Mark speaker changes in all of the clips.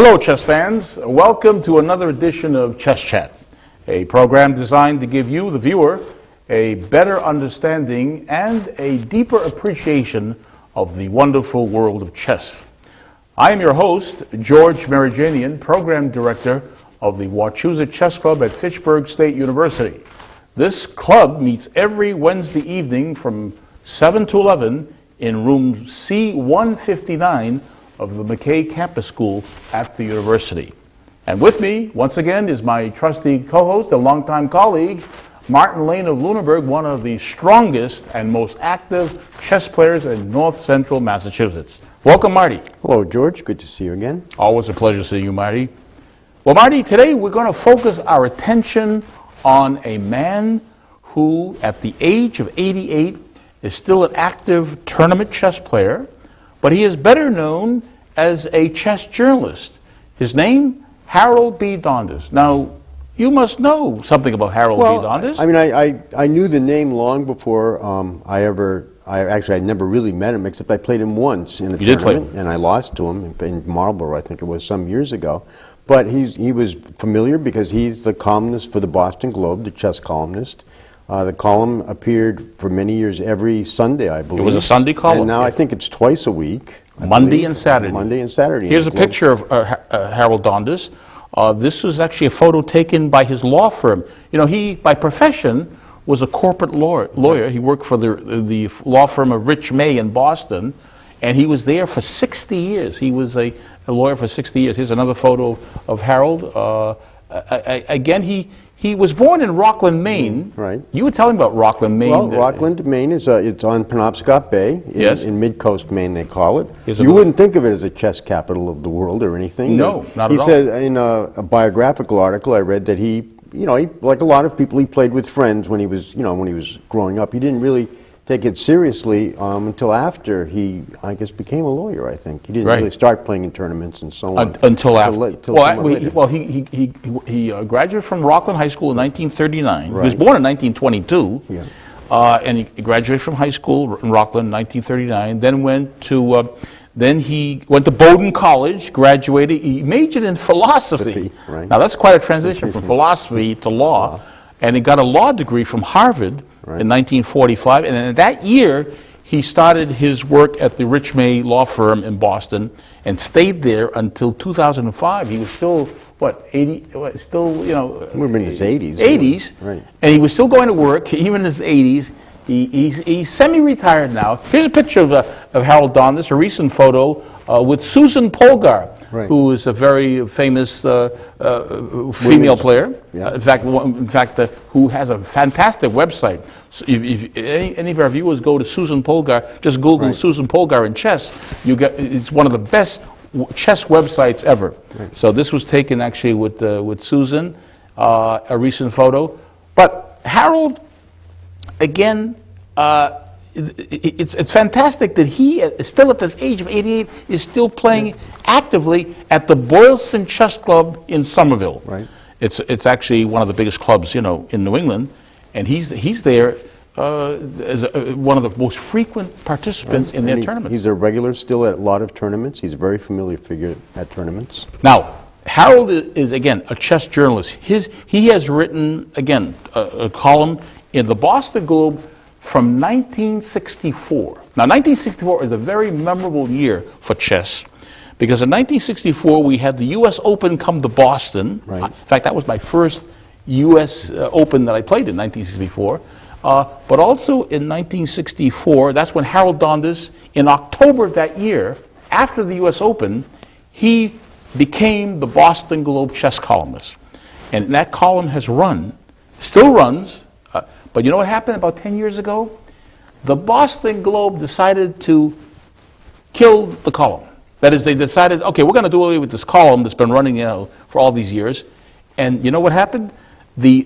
Speaker 1: Hello, chess fans. Welcome to another edition of Chess Chat, a program designed to give you, the viewer, a better understanding and a deeper appreciation of the wonderful world of chess. I am your host, George Merijanian, Program Director of the Wachusett Chess Club at Fitchburg State University. This club meets every Wednesday evening from 7 to 11 in room C-159 of the McKay Campus School at the university. And with me, once again, is my trusty co-host and longtime colleague, Martin Lane of Lunenburg, one of the strongest and most active chess players in north central Massachusetts. Welcome, Marty.
Speaker 2: Hello, George. Good to see you again.
Speaker 1: Always a pleasure seeing you, Marty. Well, Marty, today we're going to focus our attention on a man who, at the age of 88, is still an active tournament chess player, but he is better known as a chess journalist. His name, Harold B. Dondis. Now, you must know something about Harold B. Dondis.
Speaker 2: I mean, I knew the name long before I never really met him, except I played him once in a tournament, and I lost to him in Marlborough, I think it was some years ago. But he was familiar because he's the columnist for the Boston Globe, the chess columnist. The column appeared for many years every Sunday, I believe.
Speaker 1: It was a Sunday column.
Speaker 2: And now yes. I think it's twice a week.
Speaker 1: Monday and Saturday.
Speaker 2: Monday and Saturday.
Speaker 1: Here's a picture of Harold Dondis. This was actually a photo taken by his law firm. You know, he, by profession, was a corporate lawyer. He worked for the law firm of Rich May in Boston, and he was there for 60 years. He was a lawyer for 60 years. Here's another photo of Harold. Again, he was born in Rockland, Maine.
Speaker 2: Right.
Speaker 1: You were telling about Rockland, Maine.
Speaker 2: Well, Rockland, Maine is it's on Penobscot Bay. In Mid-Coast Maine, they call it.
Speaker 1: You
Speaker 2: wouldn't think of it as a chess capital of the world or anything.
Speaker 1: No, not at all.
Speaker 2: He said in a biographical article I read that he, like a lot of people, he played with friends when he was growing up. He didn't really take it seriously until after he, I guess, became a lawyer. I think he didn't really start playing in tournaments and so on
Speaker 1: until after. He graduated from Rockland High School in 1939. Right. He was born in 1922, and he graduated from high school in Rockland in 1939. Then he went to Bowdoin College, graduated. He majored in philosophy.
Speaker 2: Right.
Speaker 1: Now that's quite a transition from philosophy to law, and he got a law degree from Harvard. Right. In 1945, and in that year he started his work at the Rich May law firm in Boston and stayed there until 2005. He was still, 80, still,
Speaker 2: Would have been in his 80s.
Speaker 1: 80s,
Speaker 2: right. And
Speaker 1: he was still going to work, even in his 80s. He's semi-retired now. Here's a picture of Harold Dondis, a recent photo with Susan Polgar, who is a very famous female player. Yeah. In fact, who has a fantastic website. So if any of our viewers go to Susan Polgar, just Google Susan Polgar in chess. It's one of the best chess websites ever. Right. So this was taken actually with Susan, a recent photo. But Harold, again, it's fantastic that he, still at this age of 88, is still playing actively at the Boylston Chess Club in Somerville.
Speaker 2: Right.
Speaker 1: It's actually one of the biggest clubs, in New England, and he's there as one of the most frequent participants in their tournaments.
Speaker 2: He's a regular still at a lot of tournaments. He's a very familiar figure at tournaments.
Speaker 1: Now, Harold is again a chess journalist. He has written a column in the Boston Globe from 1964. Now, 1964 is a very memorable year for chess because in 1964 we had the U.S. Open come to Boston. Right. In fact, that was my first U.S. Open that I played in 1964. But also in 1964, that's when Harold Dondis, in October of that year, after the U.S. Open, he became the Boston Globe chess columnist. And that column has still runs. But you know what happened about 10 years ago? The Boston Globe decided to kill the column. That is, they decided, okay, we're going to do away with this column that's been running for all these years. And you know what happened? The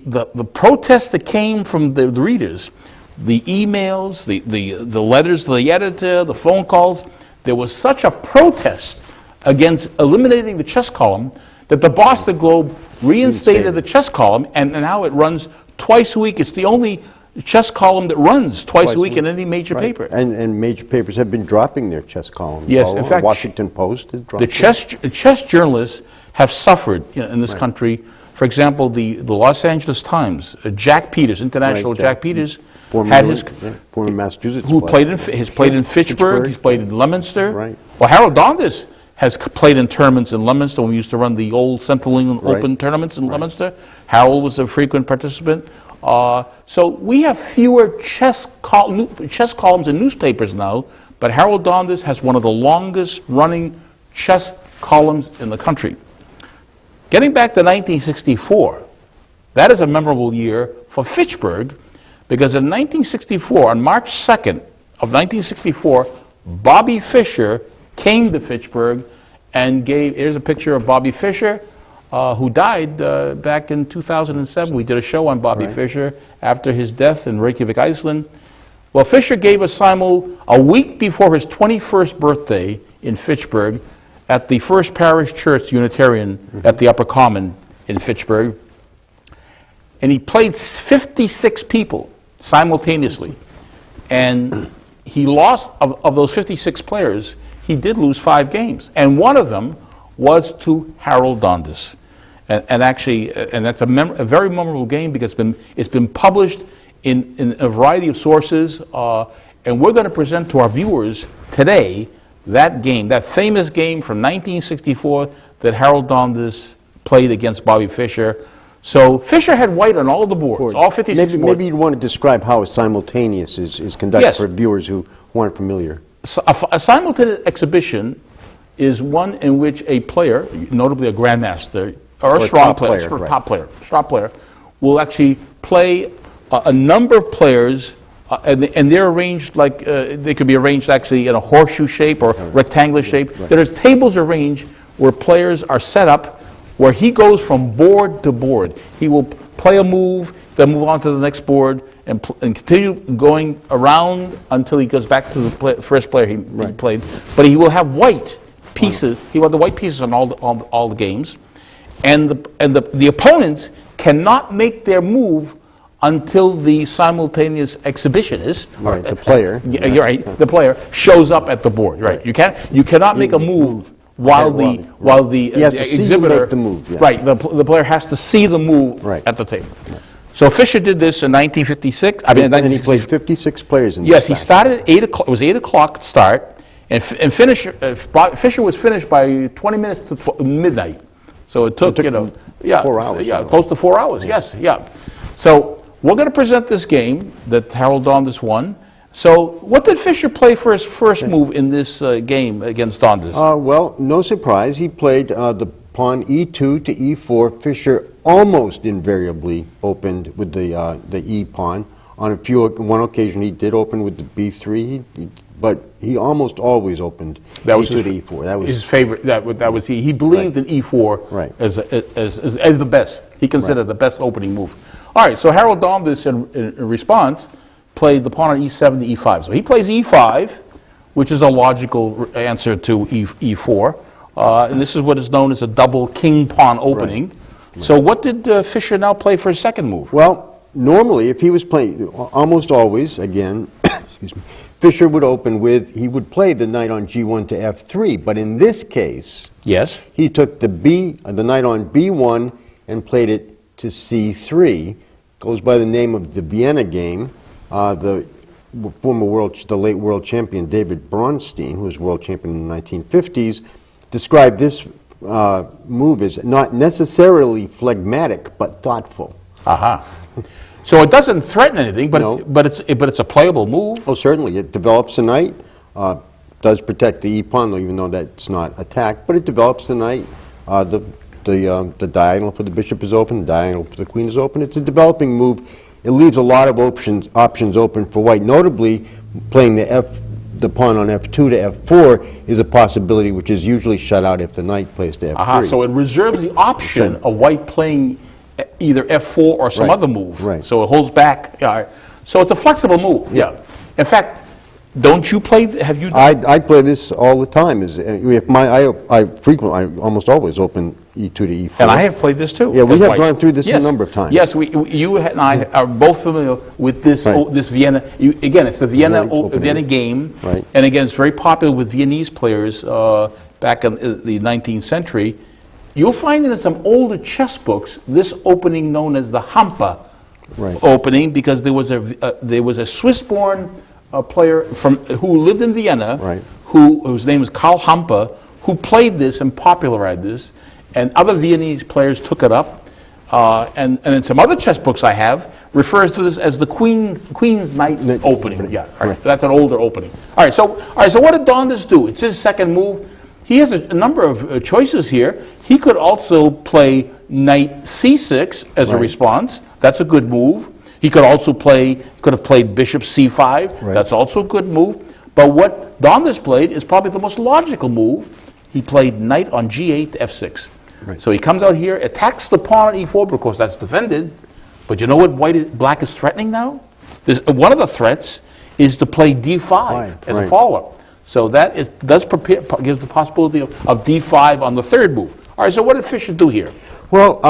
Speaker 1: protests that came from the readers, the emails, the letters to the editor, the phone calls, there was such a protest against eliminating the chess column that the Boston Globe reinstated the chess column, and now it runs twice a week. It's the only chess column that runs twice a week in any major paper.
Speaker 2: And major papers have been dropping their chess columns.
Speaker 1: Yes, in fact,
Speaker 2: Washington Post has dropped
Speaker 1: the chess journalists have suffered in this country. For example, the Los Angeles Times, Jack Peters, international Jack Peters,
Speaker 2: former Massachusetts
Speaker 1: who
Speaker 2: player.
Speaker 1: He's played in Fitchburg, he's played in Leominster.
Speaker 2: Right.
Speaker 1: Well, Harold Dondis has played in tournaments in Leominster when we used to run the old Central England Open tournaments in Leominster. Harold was a frequent participant. So we have fewer chess columns in newspapers now, but Harold Dondis has one of the longest running chess columns in the country. Getting back to 1964, that is a memorable year for Fitchburg, because in 1964, on March 2nd of 1964, Bobby Fischer came to Fitchburg and here's a picture of Bobby Fischer, who died back in 2007. We did a show on Bobby Fischer after his death in Reykjavik, Iceland. Well, Fischer gave a simul a week before his 21st birthday in Fitchburg at the First Parish Church Unitarian at the Upper Common in Fitchburg. And he played 56 people simultaneously. And he lost, of those 56 players, he did lose 5 games. And one of them was to Harold Dondis. And actually, that's a very memorable game because it's been published in a variety of sources. And we're going to present to our viewers today that game, that famous game from 1964 that Harold Dondis played against Bobby Fischer. So Fischer had white on all the boards, all 56 boards.
Speaker 2: Maybe you'd want to describe how a simultaneous is conducted for viewers who aren't familiar.
Speaker 1: So a simultaneous exhibition is one in which a player, notably a grandmaster or a strong player, top player, will actually play a number of players, and they're arranged like they could be arranged actually in a horseshoe shape or rectangular shape. There's tables arranged where players are set up, where he goes from board to board. He will play a move, then move on to the next board, and continue going around until he goes back to the first player he played. But he will have white pieces. He will have the white pieces on all the games, and the opponents cannot make their move until the simultaneous exhibitionist,
Speaker 2: the player,
Speaker 1: the player shows up at the board. Right, you cannot make a move while the exhibitor,
Speaker 2: the move.
Speaker 1: The player has to see the move at the table. So Fischer did this in 1956.
Speaker 2: And he played 56 players in this.
Speaker 1: Yes, he started at 8 o'clock. It was 8 o'clock start, and Fischer was finished by 20 minutes to midnight. So it took
Speaker 2: 4 hours.
Speaker 1: Close to 4 hours. Yes, So we're going to present this game that Harold Dondis won. So what did Fischer play for his first move in this game against Dondis?
Speaker 2: Well, no surprise. He played the pawn e2 to e4. Fischer almost invariably opened with the e pawn. On one occasion, he did open with the b3, but he almost always opened e2 to e4. That was
Speaker 1: his favorite. That was he. He believed in e4 as the best. He considered the best opening move. All right. So Harold Dondis, in response, played the pawn on e7 to e5. So he plays e5, which is a logical answer to e4. And this is what is known as a double king-pawn opening. So what did Fischer now play for his second move?
Speaker 2: Well, normally, if he was playing, almost always, again, excuse me, Fischer would open he would play the knight on g1 to f3. But in this case, he took the knight on b1 and played it to c3. Goes by the name of the Vienna game. The late world champion David Bronstein, who was world champion in the 1950s, described this move as not necessarily phlegmatic but thoughtful.
Speaker 1: So it doesn't threaten anything, but it's a playable move.
Speaker 2: Oh, certainly. It develops the knight. Does protect the e-pawn, even though that's not attacked. But it develops the knight. The diagonal for the bishop is open. The diagonal for the queen is open. It's a developing move. It leaves a lot of options open for white. Notably, playing the pawn on f2 to f4 is a possibility which is usually shut out if the knight plays to f3.
Speaker 1: So it reserves the option of white playing either f4 or some other move. So it holds back. So it's a flexible move. In fact, Don't you play, have you?
Speaker 2: I play this all the time. I frequently, I almost always open E2 to E4.
Speaker 1: And I have played this too.
Speaker 2: Yeah, we
Speaker 1: as
Speaker 2: have
Speaker 1: white.
Speaker 2: gone through this
Speaker 1: Yes.
Speaker 2: a number of times.
Speaker 1: Yes, you and I are both familiar with this
Speaker 2: Right.
Speaker 1: this Vienna. Again, it's the
Speaker 2: Vienna opening.
Speaker 1: Vienna game,
Speaker 2: Right.
Speaker 1: and again, it's very popular with Viennese players back in the 19th century. You'll find in some older chess books this opening known as the Hampa
Speaker 2: Right.
Speaker 1: opening, because there was a Swiss-born player who lived in Vienna,
Speaker 2: Right.
Speaker 1: whose name was Karl Hampa, who played this and popularized this, and other Viennese players took it up. And in some other chess books I have, refers to this as the Queen's Knight opening. Yeah, all right. That's an older opening. All right. So what did Dondis do? It's his second move. He has a number of choices here. He could also play Knight C6 as a
Speaker 2: Right.
Speaker 1: response. That's a good move. He could also could have played Bishop C5.
Speaker 2: Right.
Speaker 1: That's also a good move. But what Dondis played is probably the most logical move. He played Knight on G8 to F6.
Speaker 2: Right.
Speaker 1: So he comes out here, attacks the pawn on E4 because that's defended. But you know what black is threatening now? One of the threats is to play D5 as a
Speaker 2: right.
Speaker 1: follow-up. So that gives the possibility of D5 on the third move. All right, so what did Fischer do here?
Speaker 2: Well,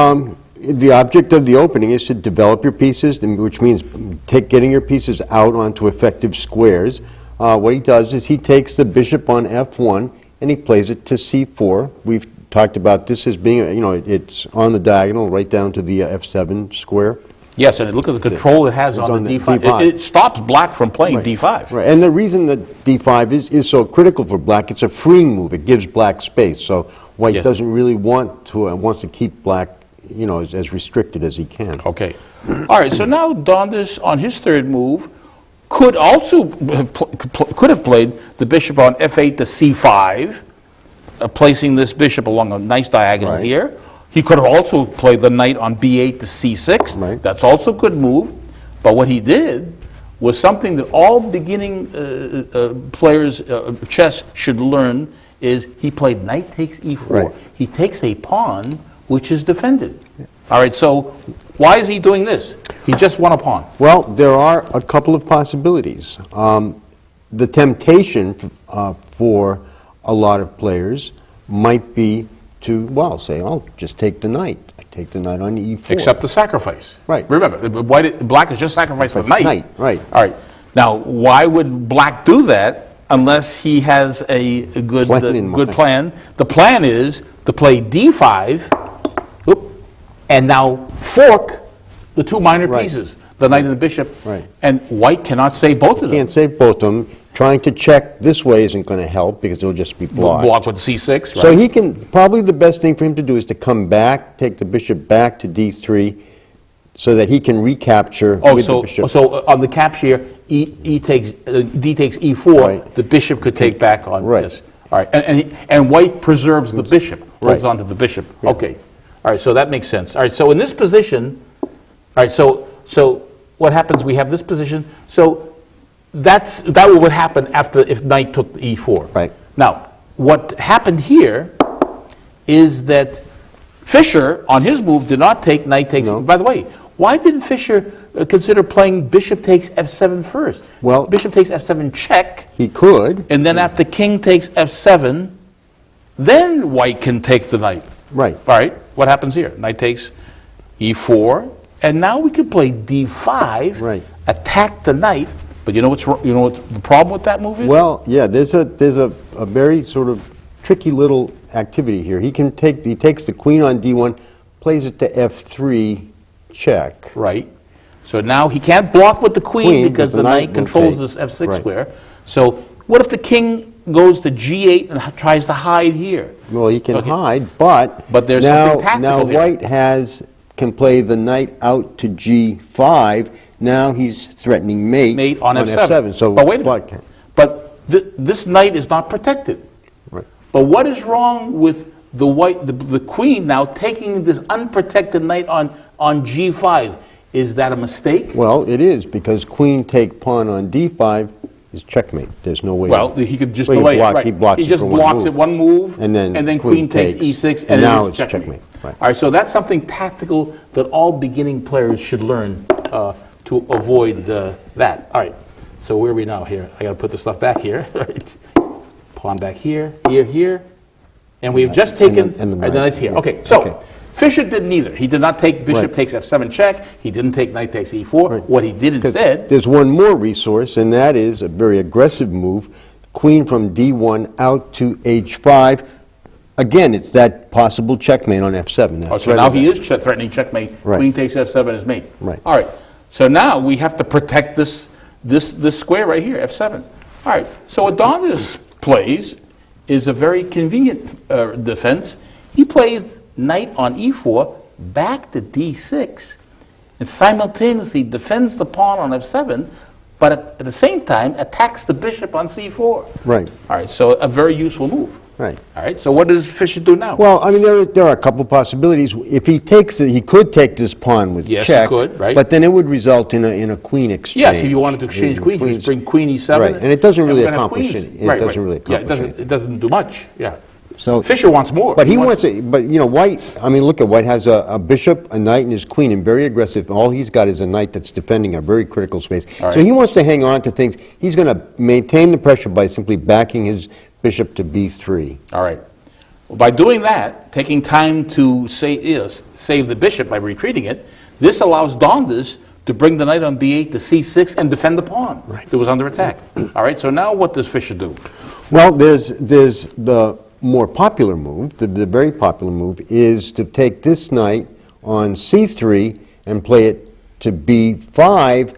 Speaker 2: the object of the opening is to develop your pieces, which means getting your pieces out onto effective squares. What he does is he takes the bishop on F1 and he plays it to C4. We've talked about this as being, it's on the diagonal right down to the F7 square.
Speaker 1: Yes, and look at the control it has on the D5. It stops black from playing D5.
Speaker 2: Right, and the reason that D5 is so critical for black, it's a freeing move. It gives black space. So white doesn't really wants to keep black, as restricted as he can.
Speaker 1: Okay. All right, so now Dondis on his third move could have played the bishop on F8 to C5, placing this bishop along a nice diagonal here. He could have also played the knight on B8 to C6.
Speaker 2: Right.
Speaker 1: That's also a good move. But what he did was something that all beginning players of chess should learn, is he played knight takes E4.
Speaker 2: Right.
Speaker 1: He takes a pawn which is defended. All right, so why is he doing this? He just won a pawn.
Speaker 2: Well, there are a couple of possibilities. The temptation for a lot of players might be to, say, I'll just take the knight. I take the knight on E4.
Speaker 1: Except the sacrifice.
Speaker 2: Right.
Speaker 1: Remember, black has just sacrificed the knight.
Speaker 2: Knight, right.
Speaker 1: All right. Now, why would black do that unless he has a good plan? The plan is to play D5, and now fork the two minor pieces, the knight and the bishop.
Speaker 2: Right.
Speaker 1: And white cannot save both of them.
Speaker 2: Can't save both of them. Trying to check this way isn't going to help because it'll just be blocked.
Speaker 1: Blocked with C6, right?
Speaker 2: So he can, probably the best thing for him to do is to come back, take the bishop back to D3, so that he can recapture with the bishop.
Speaker 1: So on the capture, D takes E4,
Speaker 2: Right.
Speaker 1: the bishop could take back on
Speaker 2: Right.
Speaker 1: this. All right, and white preserves the bishop, holds
Speaker 2: Right.
Speaker 1: on to the bishop.
Speaker 2: Yeah.
Speaker 1: Okay, all right, so that makes sense. All right, so in this position, all right, so what happens? We have this position. So that would happen if knight took E4.
Speaker 2: Right.
Speaker 1: Now, what happened here is that Fischer, on his move, did not take knight takes.
Speaker 2: No.
Speaker 1: By the way, why didn't Fischer consider playing bishop takes F7 first?
Speaker 2: Well,
Speaker 1: bishop takes F7 check,
Speaker 2: he could.
Speaker 1: and then after king takes F7, then white can take the knight.
Speaker 2: Right.
Speaker 1: All right, what happens here? Knight takes E4, and now we can play D5,
Speaker 2: Right.
Speaker 1: attack the knight. But you know what the problem with that move is?
Speaker 2: Well, yeah, there's a very sort of tricky little activity here. He takes the queen on D1, plays it to F3 check.
Speaker 1: Right. So now he can't block with the queen because the knight controls this F6
Speaker 2: Right.
Speaker 1: square. So what if the king goes to G8 and tries to hide here?
Speaker 2: Well, he can hide, but
Speaker 1: there's
Speaker 2: now,
Speaker 1: something tactical
Speaker 2: now
Speaker 1: here.
Speaker 2: white can play the knight out to G5. Now he's threatening mate
Speaker 1: on F7.
Speaker 2: So
Speaker 1: but wait a
Speaker 2: black
Speaker 1: minute. But this knight is not protected.
Speaker 2: Right.
Speaker 1: But what is wrong with the queen now taking this unprotected knight on G5? Is that a mistake?
Speaker 2: Well, it is, because queen take pawn on D5 is checkmate. There's no way.
Speaker 1: Well, he could just
Speaker 2: Well,
Speaker 1: delay
Speaker 2: block-
Speaker 1: it. Right.
Speaker 2: he blocks it
Speaker 1: just
Speaker 2: for one
Speaker 1: blocks
Speaker 2: move.
Speaker 1: it one move,
Speaker 2: And then
Speaker 1: queen takes E6, and
Speaker 2: now
Speaker 1: it is
Speaker 2: it's
Speaker 1: checkmate.
Speaker 2: checkmate. Right.
Speaker 1: All right, so that's something tactical that all beginning players should learn to avoid that. All right, So where are we now here? I got to put the stuff back here. Right. Pawn back here, here. And we've just taken,
Speaker 2: and the
Speaker 1: right, the knight's here.
Speaker 2: yeah.
Speaker 1: Okay, so
Speaker 2: Okay.
Speaker 1: Fischer did neither. He did not take bishop
Speaker 2: Right.
Speaker 1: takes f7 check. He didn't take knight takes e4.
Speaker 2: Right.
Speaker 1: What he did
Speaker 2: 'Cause
Speaker 1: instead,
Speaker 2: there's one more resource, and that is a very aggressive move, queen from d1 out to h5. Again, it's that possible checkmate on f7. That's
Speaker 1: so
Speaker 2: right
Speaker 1: now
Speaker 2: with
Speaker 1: he
Speaker 2: that.
Speaker 1: is threatening checkmate.
Speaker 2: Right.
Speaker 1: Queen takes f7 is mate.
Speaker 2: Right.
Speaker 1: All right. So now we have to protect this square right here, f7. All right. So what Dondis plays is a very convenient defense. He plays knight on e4 back to d6 and simultaneously defends the pawn on f7, but at the same time attacks the bishop on c4.
Speaker 2: Right.
Speaker 1: All right. So a very useful move.
Speaker 2: Right.
Speaker 1: All right. So what does Fischer do now?
Speaker 2: Well, I mean, there are a couple possibilities. If he takes it, he could take this pawn with
Speaker 1: Yes, he
Speaker 2: check.
Speaker 1: could, right.
Speaker 2: But then it would result in a queen exchange.
Speaker 1: Yes, if you wanted to exchange queens, you just bring queen e7.
Speaker 2: Right, and it doesn't really
Speaker 1: we're gonna have
Speaker 2: accomplish
Speaker 1: queens.
Speaker 2: it. It doesn't really accomplish
Speaker 1: Yeah,
Speaker 2: anything.
Speaker 1: it doesn't do much. Yeah.
Speaker 2: So
Speaker 1: Fischer wants more.
Speaker 2: But he wants it. But you know, White. I mean, look at White has a bishop, a knight, and his queen, and very aggressive. All he's got is a knight that's defending a very critical space.
Speaker 1: All
Speaker 2: So
Speaker 1: right.
Speaker 2: he wants to hang on to things. He's going to maintain the pressure by simply backing his bishop to b3.
Speaker 1: All right. Well, by doing that, taking time to save the bishop by retreating it, this allows Dondis to bring the knight on b8 to c6 and defend the pawn that was under attack. All right. So now what does Fischer do?
Speaker 2: Well, there's the more popular move. The very popular move is to take this knight on c3 and play it to b5,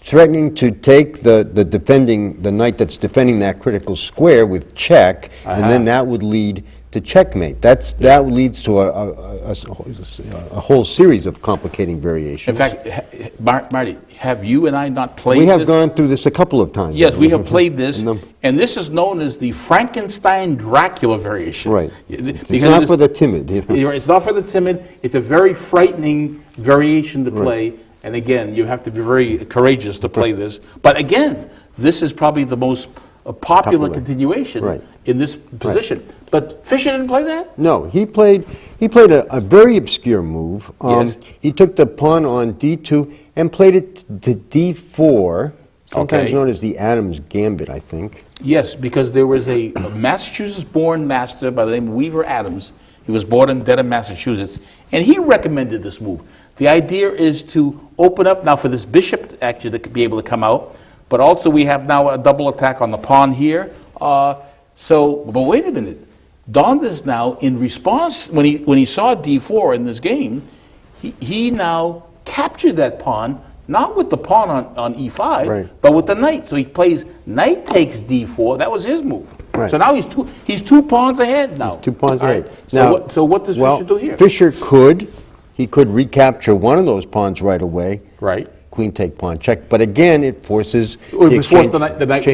Speaker 2: threatening to take the knight that's defending that critical square with check, and then that would lead to checkmate. That leads to a whole series of complicating variations.
Speaker 1: In fact, Marty, have you and I not played
Speaker 2: we have
Speaker 1: this?
Speaker 2: gone through this a couple of times.
Speaker 1: Yes, we have played this,
Speaker 2: No.
Speaker 1: and this is known as the Frankenstein-Dracula variation.
Speaker 2: Right.
Speaker 1: Because
Speaker 2: It's not for the timid. You know.
Speaker 1: It's not for the timid. It's a very frightening variation to play. And again, you have to be very courageous to play this. But again, this is probably the most popular continuation in this position. But Fischer didn't play that?
Speaker 2: No, he played a very obscure move.
Speaker 1: Yes.
Speaker 2: He took the pawn on d2 and played it to d4, sometimes known as the Adams Gambit, I think.
Speaker 1: Yes, because there was a Massachusetts-born master by the name of Weaver Adams. He was born in Dedham, Massachusetts, and he recommended this move. The idea is to open up now for this bishop actually to be able to come out, but also we have now a double attack on the pawn here. But wait a minute. Dondis now, in response, when he saw d4 in this game, he now captured that pawn, not with the pawn on e5, but with the knight. So he plays knight takes d4. That was his move.
Speaker 2: Right.
Speaker 1: So now he's two pawns ahead now.
Speaker 2: He's 2 pawns ahead.
Speaker 1: Right.
Speaker 2: Now,
Speaker 1: So what does Fischer do here?
Speaker 2: Fischer could recapture one of those pawns right away.
Speaker 1: Right.
Speaker 2: Queen take pawn check, but again, it forces
Speaker 1: Or
Speaker 2: the
Speaker 1: force
Speaker 2: exchange,
Speaker 1: the knight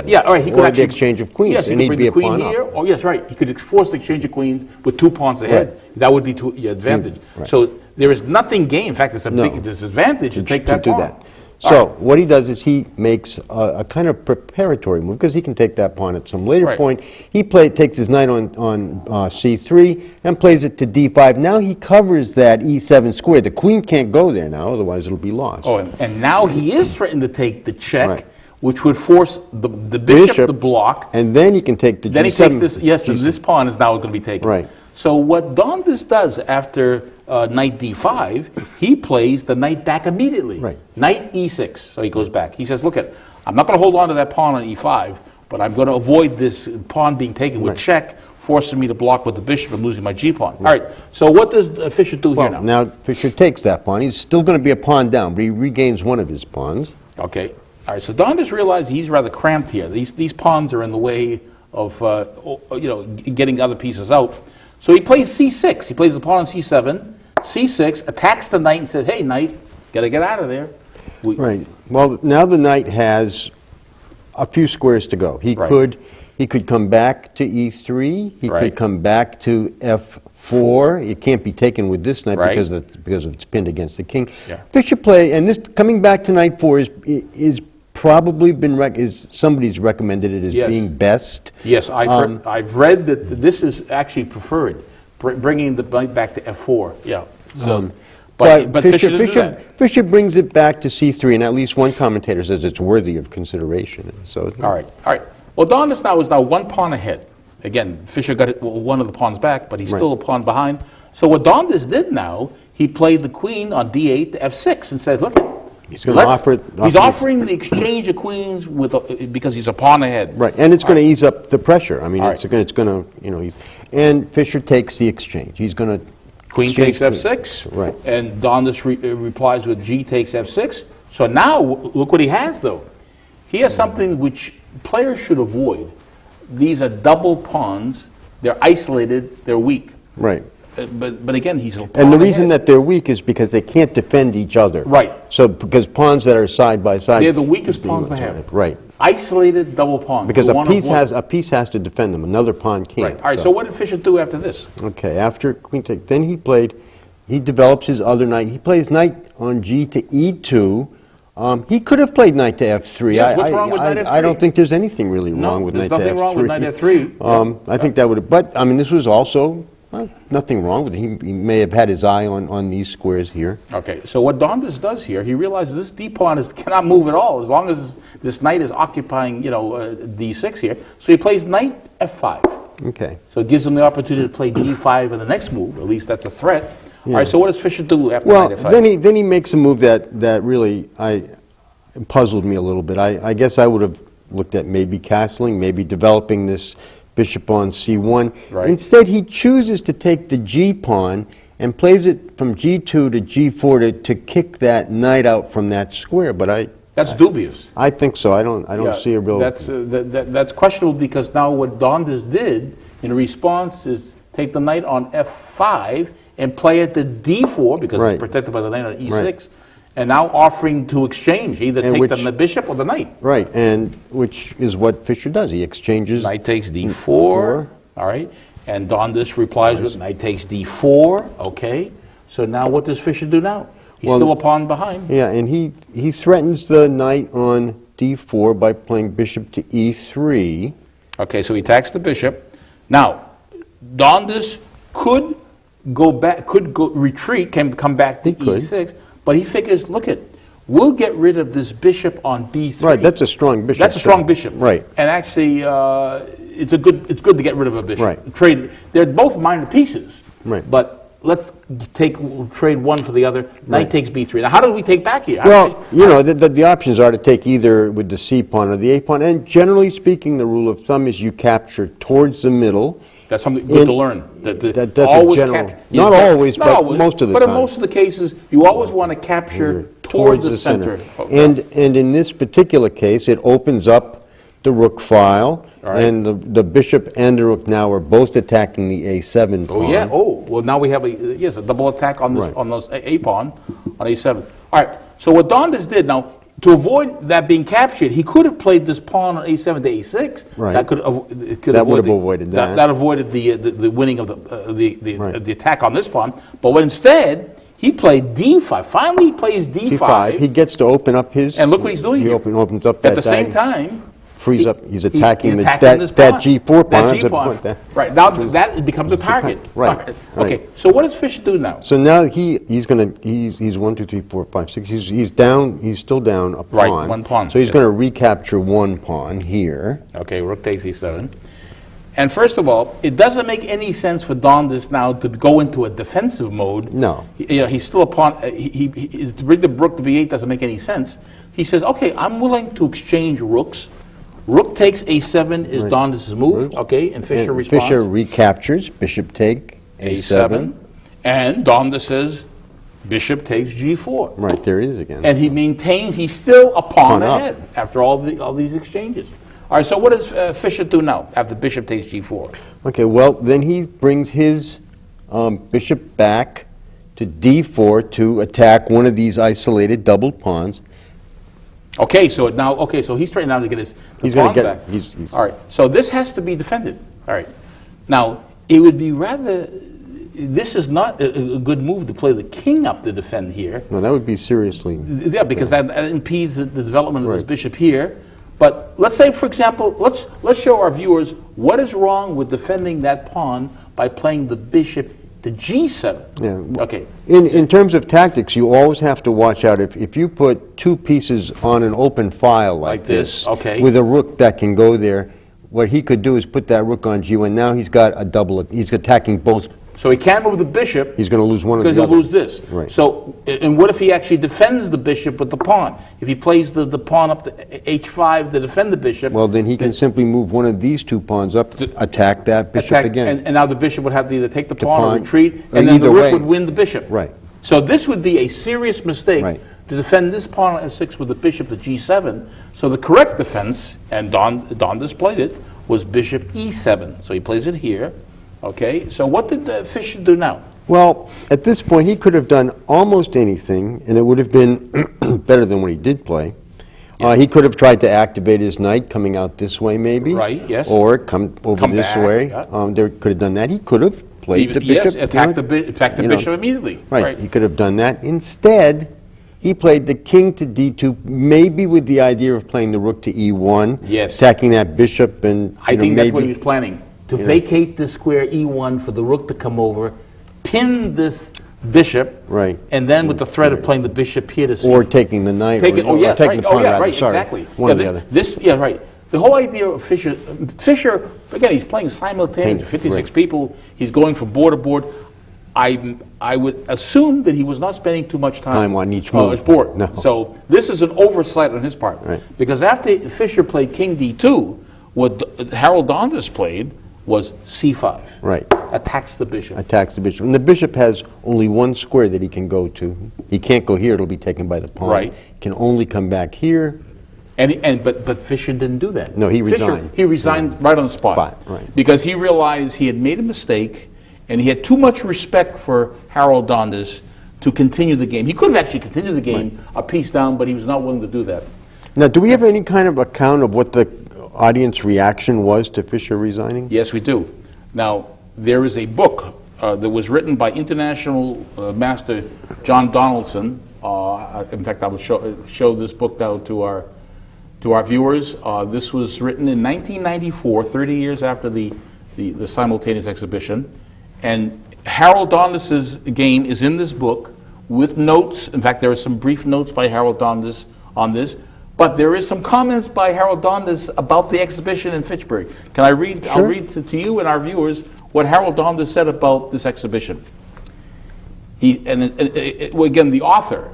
Speaker 1: yeah, all right. He could
Speaker 2: or
Speaker 1: actually
Speaker 2: the exchange of queens.
Speaker 1: Yes, he
Speaker 2: and
Speaker 1: could
Speaker 2: he'd
Speaker 1: bring
Speaker 2: be
Speaker 1: the
Speaker 2: a
Speaker 1: queen
Speaker 2: pawn
Speaker 1: here.
Speaker 2: up.
Speaker 1: Oh, yes, right. He could force the exchange of queens with 2 pawns ahead. That would be to your advantage. So there is nothing gained. In fact, it's a big disadvantage to take that
Speaker 2: do
Speaker 1: pawn.
Speaker 2: that. So what he does is he makes a kind of preparatory move, because he can take that pawn at some later point. He takes his knight on c3 and plays it to d5. Now he covers that e7 square. The queen can't go there now, otherwise it'll be lost.
Speaker 1: Oh, and now he is threatening to take the check, which would force the bishop to block.
Speaker 2: And then he can take the
Speaker 1: then
Speaker 2: g7.
Speaker 1: he takes this, yes, and this pawn is now going to be taken.
Speaker 2: Right.
Speaker 1: So what Dondis does after knight d5, he plays the knight back immediately.
Speaker 2: Right.
Speaker 1: Knight e6, so he goes back. He says, look, I'm not going to hold on to that pawn on e5, but I'm going to avoid this pawn being taken with check, forcing me to block with the bishop and losing my g-pawn. All right, so what does Fischer do here now?
Speaker 2: Now Fischer takes that pawn. He's still going to be a pawn down, but he regains one of his pawns.
Speaker 1: Okay. All right, so Dondis realized he's rather cramped here. These pawns are in the way of getting other pieces out. So he plays c6. He plays the pawn on c7, c6, attacks the knight and says, hey, knight, got to get out of there.
Speaker 2: Right. Well, now the knight has a few squares to go. He could come back to e3. He could come back to f4. It can't be taken with this knight because it's pinned against the king. Fischer and this coming back to knight 4 is probably been somebody's recommended it as being best.
Speaker 1: Yes, I've read that this is actually preferred, bringing the knight back to f4. Yeah. So, But Fischer didn't do that.
Speaker 2: Fischer brings it back to c3, and at least one commentator says it's worthy of consideration. So
Speaker 1: All right. Well, Dondis now is one pawn ahead. Again, Fischer got one of the pawns back, but he's still a pawn behind. So what Dondis did now, he played the queen on d8 to f6 and said, look,
Speaker 2: he's going to offer.
Speaker 1: He's offering the exchange of queens because he's a pawn ahead.
Speaker 2: Right, and it's going to ease up the pressure. I mean, it's going to, and Fischer takes the exchange. He's going to.
Speaker 1: Queen takes f6,
Speaker 2: right.
Speaker 1: And Dondis replies with g takes f6. So now, look what he has, though. He has something which players should avoid. These are double pawns. They're isolated. They're weak.
Speaker 2: Right.
Speaker 1: But again, he's a pawn
Speaker 2: And the reason
Speaker 1: ahead.
Speaker 2: that they're weak is because they can't defend each other.
Speaker 1: Right.
Speaker 2: So because pawns that are side by side,
Speaker 1: they're the weakest pawns to have.
Speaker 2: Right.
Speaker 1: Isolated double pawns.
Speaker 2: Because a piece has to defend them. Another pawn can't.
Speaker 1: Right. All right. So what did Fischer do after this?
Speaker 2: Okay. After queen take, then he develops his other knight. He plays knight on g to e2. He could have played knight to f3.
Speaker 1: Yes, what's wrong with knight f3?
Speaker 2: I don't think there's anything really wrong with knight to f3.
Speaker 1: There's nothing wrong with knight f3.
Speaker 2: I think that would have, but I mean, this was also nothing wrong with it. He may have had his eye on these squares here.
Speaker 1: Okay, so what Dondis does here, he realizes this d pawn cannot move at all as long as this knight is occupying, d6 here. So he plays knight f5.
Speaker 2: Okay.
Speaker 1: So it gives him the opportunity to play d5 in the next move. At least that's a threat. Yeah. All right, so what does Fischer do after knight f5?
Speaker 2: Well, then he makes a move that really puzzled me a little bit. I guess I would have looked at maybe castling, maybe developing this bishop on c1.
Speaker 1: Right.
Speaker 2: Instead, he chooses to take the g pawn and plays it from g2 to g4 to kick that knight out from that square. But
Speaker 1: that's dubious.
Speaker 2: I think so. I don't see a real.
Speaker 1: That's questionable because now what Dondis did in response is take the knight on f5 and play it to d4 because it's protected by the knight on e6. Right. And now offering to exchange, either take the bishop or the knight.
Speaker 2: Right, and which is what Fischer does. He exchanges.
Speaker 1: Knight takes d4, all right. And Dondis replies with knight takes d4, okay. So now what does Fischer do now? He's still a pawn behind.
Speaker 2: Yeah, and he threatens the knight on d4 by playing bishop to e3.
Speaker 1: Okay, so he attacks the bishop. Now, Dondis could retreat, come back to e6. But he figures, we'll get rid of this bishop on b3.
Speaker 2: Right, that's a strong bishop.
Speaker 1: That's a strong bishop.
Speaker 2: Right.
Speaker 1: And actually, it's good to get rid of a bishop.
Speaker 2: Right.
Speaker 1: Trade. They're both minor pieces.
Speaker 2: Right.
Speaker 1: But let's trade one for the other. Knight takes b3. Now, how do we take back here?
Speaker 2: Well, the options are to take either with the c pawn or the a pawn. And generally speaking, the rule of thumb is you capture towards the middle.
Speaker 1: That's something good to learn.
Speaker 2: That's always a general. Not always, but most of the time.
Speaker 1: But in most of the cases, you always want to capture towards the center.
Speaker 2: And in this particular case, it opens up the rook file, and the bishop and the rook now are both attacking the a7 pawn.
Speaker 1: Oh, yeah. Oh, well, now we have a double attack on this on those a pawn on a7. All right. So what Dondis did now, to avoid that being captured, he could have played this pawn on a7 to a6.
Speaker 2: Right.
Speaker 1: That would have avoided that. That avoided the winning of the attack on this pawn. But instead, he played d5. Finally, he plays d5.
Speaker 2: He gets to open up his.
Speaker 1: And look what he's doing.
Speaker 2: He opens up that.
Speaker 1: At the same time,
Speaker 2: frees up. He's attacking that g4 pawn.
Speaker 1: That g pawn. Right now, that becomes a target.
Speaker 2: Right.
Speaker 1: Okay. So what does Fischer do now?
Speaker 2: So now he's 1, 2, 3, 4, 5, 6. He's down. He's still down a pawn.
Speaker 1: Right. One pawn.
Speaker 2: So he's going to recapture one pawn here.
Speaker 1: Okay. Rook takes e7. And first of all, it doesn't make any sense for Dondis now to go into a defensive mode.
Speaker 2: No.
Speaker 1: He's still a pawn. To bring the rook to b8 doesn't make any sense. He says, okay, I'm willing to exchange rooks. Rook takes a7 is Dondis' move, okay, and Fischer responds.
Speaker 2: Fischer recaptures, bishop take a7.
Speaker 1: And Dondis says, bishop takes g4.
Speaker 2: Right, there it is again.
Speaker 1: And he maintains he's still a pawn ahead after all these exchanges. All right, so what does Fischer do now after bishop takes g4?
Speaker 2: Okay, well, then he brings his bishop back to d4 to attack one of these isolated double pawns.
Speaker 1: Okay, so he's trying now to get his pawn back. All right, so this has to be defended. All right, now it would be this is not a good move to play the king up to defend here.
Speaker 2: No, that would be seriously.
Speaker 1: Yeah, because that impedes the development of this bishop here. But let's say, for example, let's show our viewers what is wrong with defending that pawn by playing the bishop to G7.
Speaker 2: Yeah.
Speaker 1: Okay.
Speaker 2: In terms of tactics, you always have to watch out. If you put two pieces on an open file like this,
Speaker 1: okay,
Speaker 2: with a rook that can go there, what he could do is put that rook on G1. Now he's got a double. He's attacking both.
Speaker 1: So he can't move the bishop.
Speaker 2: He's going to lose one of the
Speaker 1: because
Speaker 2: other.
Speaker 1: he'll lose this.
Speaker 2: Right.
Speaker 1: So, and what if he actually defends the bishop with the pawn? If he plays the pawn up to H5 to defend the bishop.
Speaker 2: Well, then he can simply move one of these two pawns up to attack that bishop again.
Speaker 1: And now the bishop would have to either take the pawn or retreat,
Speaker 2: or
Speaker 1: and then the
Speaker 2: either
Speaker 1: rook
Speaker 2: way.
Speaker 1: would win the bishop.
Speaker 2: Right.
Speaker 1: So this would be a serious mistake
Speaker 2: Right.
Speaker 1: to defend this pawn on F6 with the bishop to G7. So the correct defense, and Dondis played it, was bishop E7. So he plays it here. Okay. So what did Fischer do now?
Speaker 2: Well, at this point, he could have done almost anything, and it would have been better than what he did play.
Speaker 1: Yeah.
Speaker 2: He could have tried to activate his knight coming out this way, maybe.
Speaker 1: Right, yes.
Speaker 2: Or come over this
Speaker 1: back,
Speaker 2: way.
Speaker 1: yeah.
Speaker 2: There could have done that. He could have played the
Speaker 1: Yes,
Speaker 2: bishop.
Speaker 1: attack the bishop immediately.
Speaker 2: Right, he could have done that. Instead, he played the king to D2, maybe with the idea of playing the rook to E1.
Speaker 1: Yes.
Speaker 2: Attacking that bishop and,
Speaker 1: I think that's what he
Speaker 2: maybe
Speaker 1: was planning. To vacate this square E1 for the rook to come over, pin this bishop,
Speaker 2: Right.
Speaker 1: and then with the threat of playing the bishop here to see
Speaker 2: or taking the knight.
Speaker 1: take it.
Speaker 2: or
Speaker 1: Oh yeah,
Speaker 2: taking
Speaker 1: right.
Speaker 2: the pawn,
Speaker 1: Oh yeah,
Speaker 2: rather.
Speaker 1: right.
Speaker 2: Sorry.
Speaker 1: Exactly.
Speaker 2: One
Speaker 1: Yeah,
Speaker 2: or the other.
Speaker 1: yeah, right. The whole idea of Fischer again, he's playing simultaneously. 56
Speaker 2: Right.
Speaker 1: people. He's going from board to board. I would assume that he was not spending too much time
Speaker 2: on each move.
Speaker 1: his board.
Speaker 2: No.
Speaker 1: So this is an oversight on his part.
Speaker 2: Right.
Speaker 1: Because after Fischer played King D2, what Harold Dondis played was C5.
Speaker 2: Right.
Speaker 1: Attacks the bishop.
Speaker 2: Attacks the bishop. And the bishop has only one square that he can go to. He can't go here, it'll be taken by the pawn.
Speaker 1: Right.
Speaker 2: He can only come back here.
Speaker 1: But Fischer didn't do that.
Speaker 2: No, he
Speaker 1: Fischer,
Speaker 2: resigned.
Speaker 1: he resigned right on the spot.
Speaker 2: Right.
Speaker 1: Because he realized he had made a mistake, and he had too much respect for Harold Dondis to continue the game. He could have actually continued the game a piece down, but he was not willing to do that.
Speaker 2: Now, do we have any kind of account of what the audience reaction was to Fischer resigning?
Speaker 1: Yes, we do. Now, there is a book that was written by international master John Donaldson. In fact, I will show this book now to our viewers. This was written in 1994, 30 years after the simultaneous exhibition. And Harold Dondis' game is in this book with notes. In fact, there are some brief notes by Harold Dondis on this. But there is some comments by Harold Dondis about the exhibition in Fitchburg. Can I read?
Speaker 2: Sure.
Speaker 1: I'll read to you and our viewers what Harold Dondis said about this exhibition. Again, the author,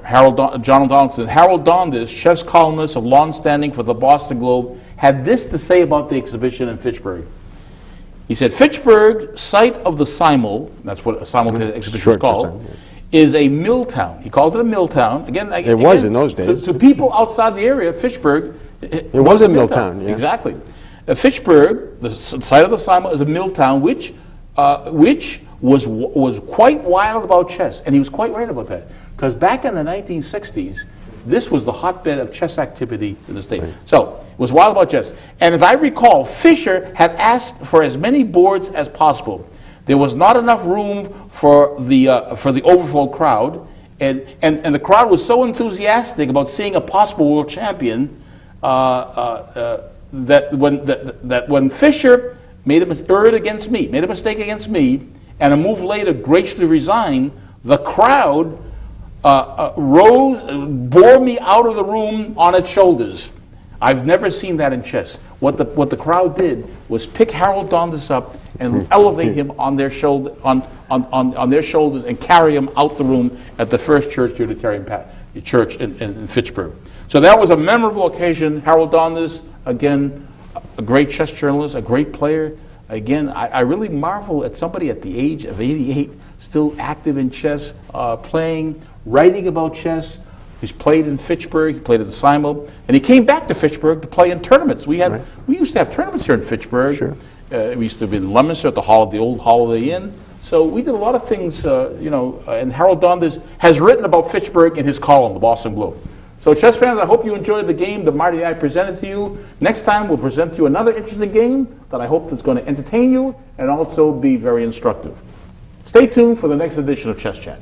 Speaker 1: John Donaldson, Harold Dondis, chess columnist of long standing for the Boston Globe, had this to say about the exhibition in Fitchburg. He said, Fitchburg, site of the simul, that's what a simultaneous exhibition is called, is a mill town. He called it a mill town.
Speaker 2: It was in those days.
Speaker 1: To people outside the area, Fitchburg,
Speaker 2: it was a mill town. Yeah.
Speaker 1: Exactly. Fitchburg, the site of the simul, is a mill town which was quite wild about chess, and he was quite right about that. Because back in the 1960s, this was the hotbed of chess activity in the state. Right. So it was wild about chess. And as I recall, Fischer had asked for as many boards as possible. There was not enough room for the overflow crowd, and the crowd was so enthusiastic about seeing a possible world champion that when Fischer made a mistake against me, and a move later graciously resigned, the crowd bore me out of the room on its shoulders. I've never seen that in chess. What the crowd did was pick Harold Dondis up and elevate him on their shoulders and carry him out the room at the First Church Unitarian Church in Fitchburg. So that was a memorable occasion. Harold Dondis, again, a great chess journalist, a great player. Again, I really marvel at somebody at the age of 88 still active in chess, playing, writing about chess. He's played in Fitchburg, he played at the Simul, and he came back to Fitchburg to play in tournaments. We used to have tournaments here in Fitchburg.
Speaker 2: Sure.
Speaker 1: We used to be in Leominster at the old Holiday Inn. So we did a lot of things, and Harold Dondis has written about Fitchburg in his column, the Boston Globe. So chess fans, I hope you enjoyed the game that Marty and I presented to you. Next time we'll present to you another interesting game that I hope is going to entertain you and also be very instructive. Stay tuned for the next edition of Chess Chat.